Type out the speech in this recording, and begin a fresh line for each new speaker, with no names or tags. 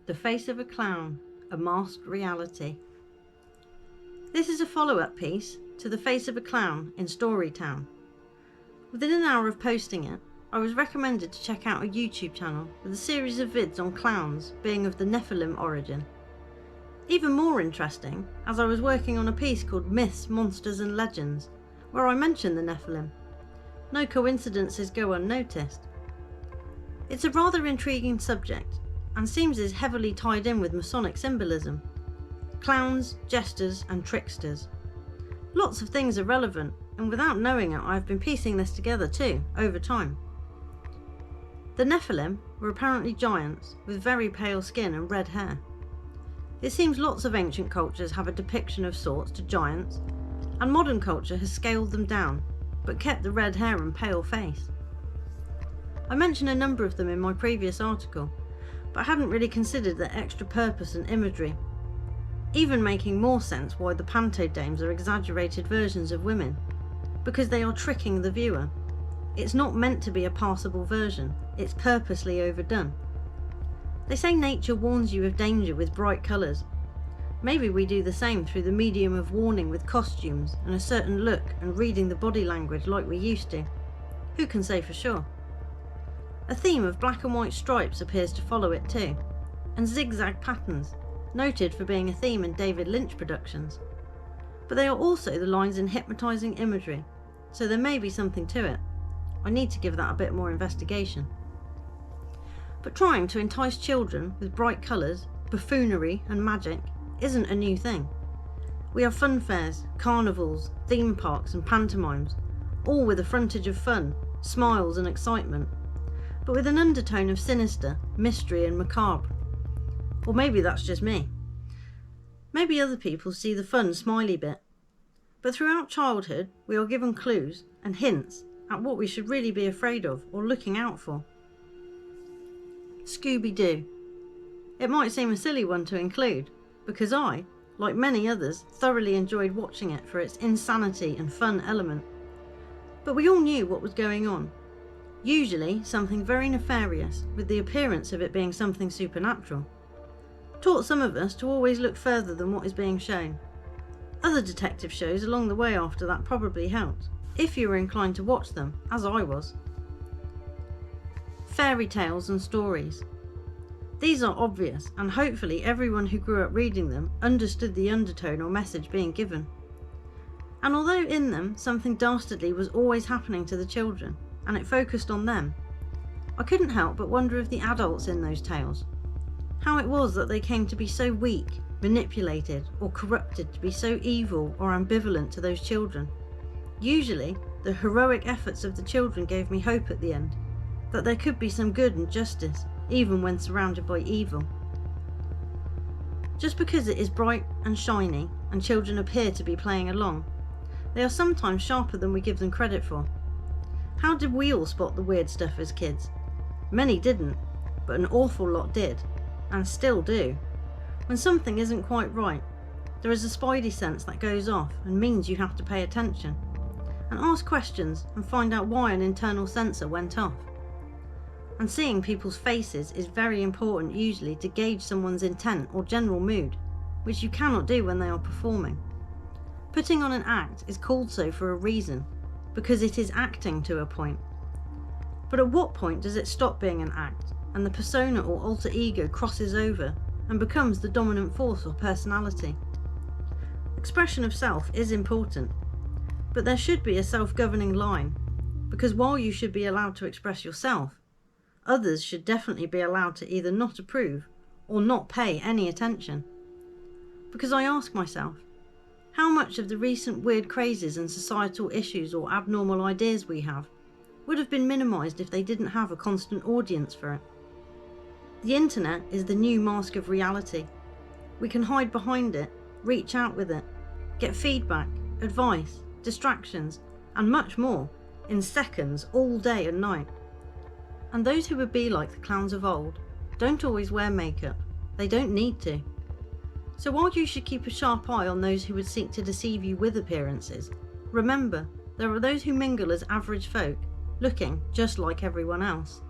The Face of a Clown, a Masked Reality. This is a follow-up piece to The Face of a Clown in Storytown. Within an hour of posting it, I was recommended to check out a YouTube channel with a series of vids on clowns being of the Nephilim origin. Even more interesting, as I was working on a piece called Myths, Monsters and Legends, where I mentioned the Nephilim. No coincidences go unnoticed. It's a rather intriguing subject, and seems is heavily tied in with Masonic symbolism. Clowns, jesters and tricksters. Lots of things are relevant, and without knowing it, I've been piecing this together too, over time. The Nephilim were apparently giants with very pale skin and red hair. It seems lots of ancient cultures have a depiction of sorts to giants, and modern culture has scaled them down, but kept the red hair and pale face. I mentioned a number of them in my previous article, but I hadn't really considered their extra purpose and imagery, even making more sense why the pantodames are exaggerated versions of women, because they are tricking the viewer. It's not meant to be a passable version, it's purposely overdone. They say nature warns you of danger with bright colours. Maybe we do the same through the medium of warning with costumes and a certain look and reading the body language like we used to. Who can say for sure? A theme of black and white stripes appears to follow it too, and zigzag patterns, noted for being a theme in David Lynch productions. But they are also the lines in hypnotising imagery, so there may be something to it. I need to give that a bit more investigation. But trying to entice children with bright colours, buffoonery and magic isn't a new thing. We have fun fairs, carnivals, theme parks and pantomimes, all with a frontage of fun, smiles and excitement, but with an undertone of sinister, mystery and macabre. Or maybe that's just me. Maybe other people see the fun, smiley bit. But throughout childhood, we are given clues and hints at what we should really be afraid of or looking out for. Scooby-Doo. It might seem a silly one to include, because I, like many others, thoroughly enjoyed watching it for its insanity and fun element. But we all knew what was going on. Usually something very nefarious, with the appearance of it being something supernatural. Taught some of us to always look further than what is being shown. Other detective shows along the way after that probably helped, if you were inclined to watch them, as I was. Fairy tales and stories. These are obvious, and hopefully everyone who grew up reading them understood the undertone or message being given. And although in them something dastardly was always happening to the children, and it focused on them, I couldn't help but wonder of the adults in those tales. How it was that they came to be so weak, manipulated, or corrupted to be so evil or ambivalent to those children. Usually, the heroic efforts of the children gave me hope at the end, that there could be some good and justice, even when surrounded by evil. Just because it is bright and shiny, and children appear to be playing along, they are sometimes sharper than we give them credit for. How did we all spot the weird stuff as kids? Many didn't, but an awful lot did, and still do. When something isn't quite right, there is a spidey sense that goes off and means you have to pay attention, and ask questions and find out why an internal sensor went off. And seeing people's faces is very important usually to gauge someone's intent or general mood, which you cannot do when they are performing. Putting on an act is called so for a reason, because it is acting to a point. But at what point does it stop being an act, and the persona or alter ego crosses over and becomes the dominant force or personality? Expression of self is important, but there should be a self-governing line, because while you should be allowed to express yourself, others should definitely be allowed to either not approve or not pay any attention. Because I ask myself, how much of the recent weird crazes and societal issues or abnormal ideas we have would have been minimised if they didn't have a constant audience for it? The internet is the new mask of reality. We can hide behind it, reach out with it, get feedback, advice, distractions, and much more in seconds all day and night. And those who would be like the clowns of old don't always wear makeup. They don't need to. So while you should keep a sharp eye on those who would seek to deceive you with appearances, remember, there are those who mingle as average folk, looking just like everyone else.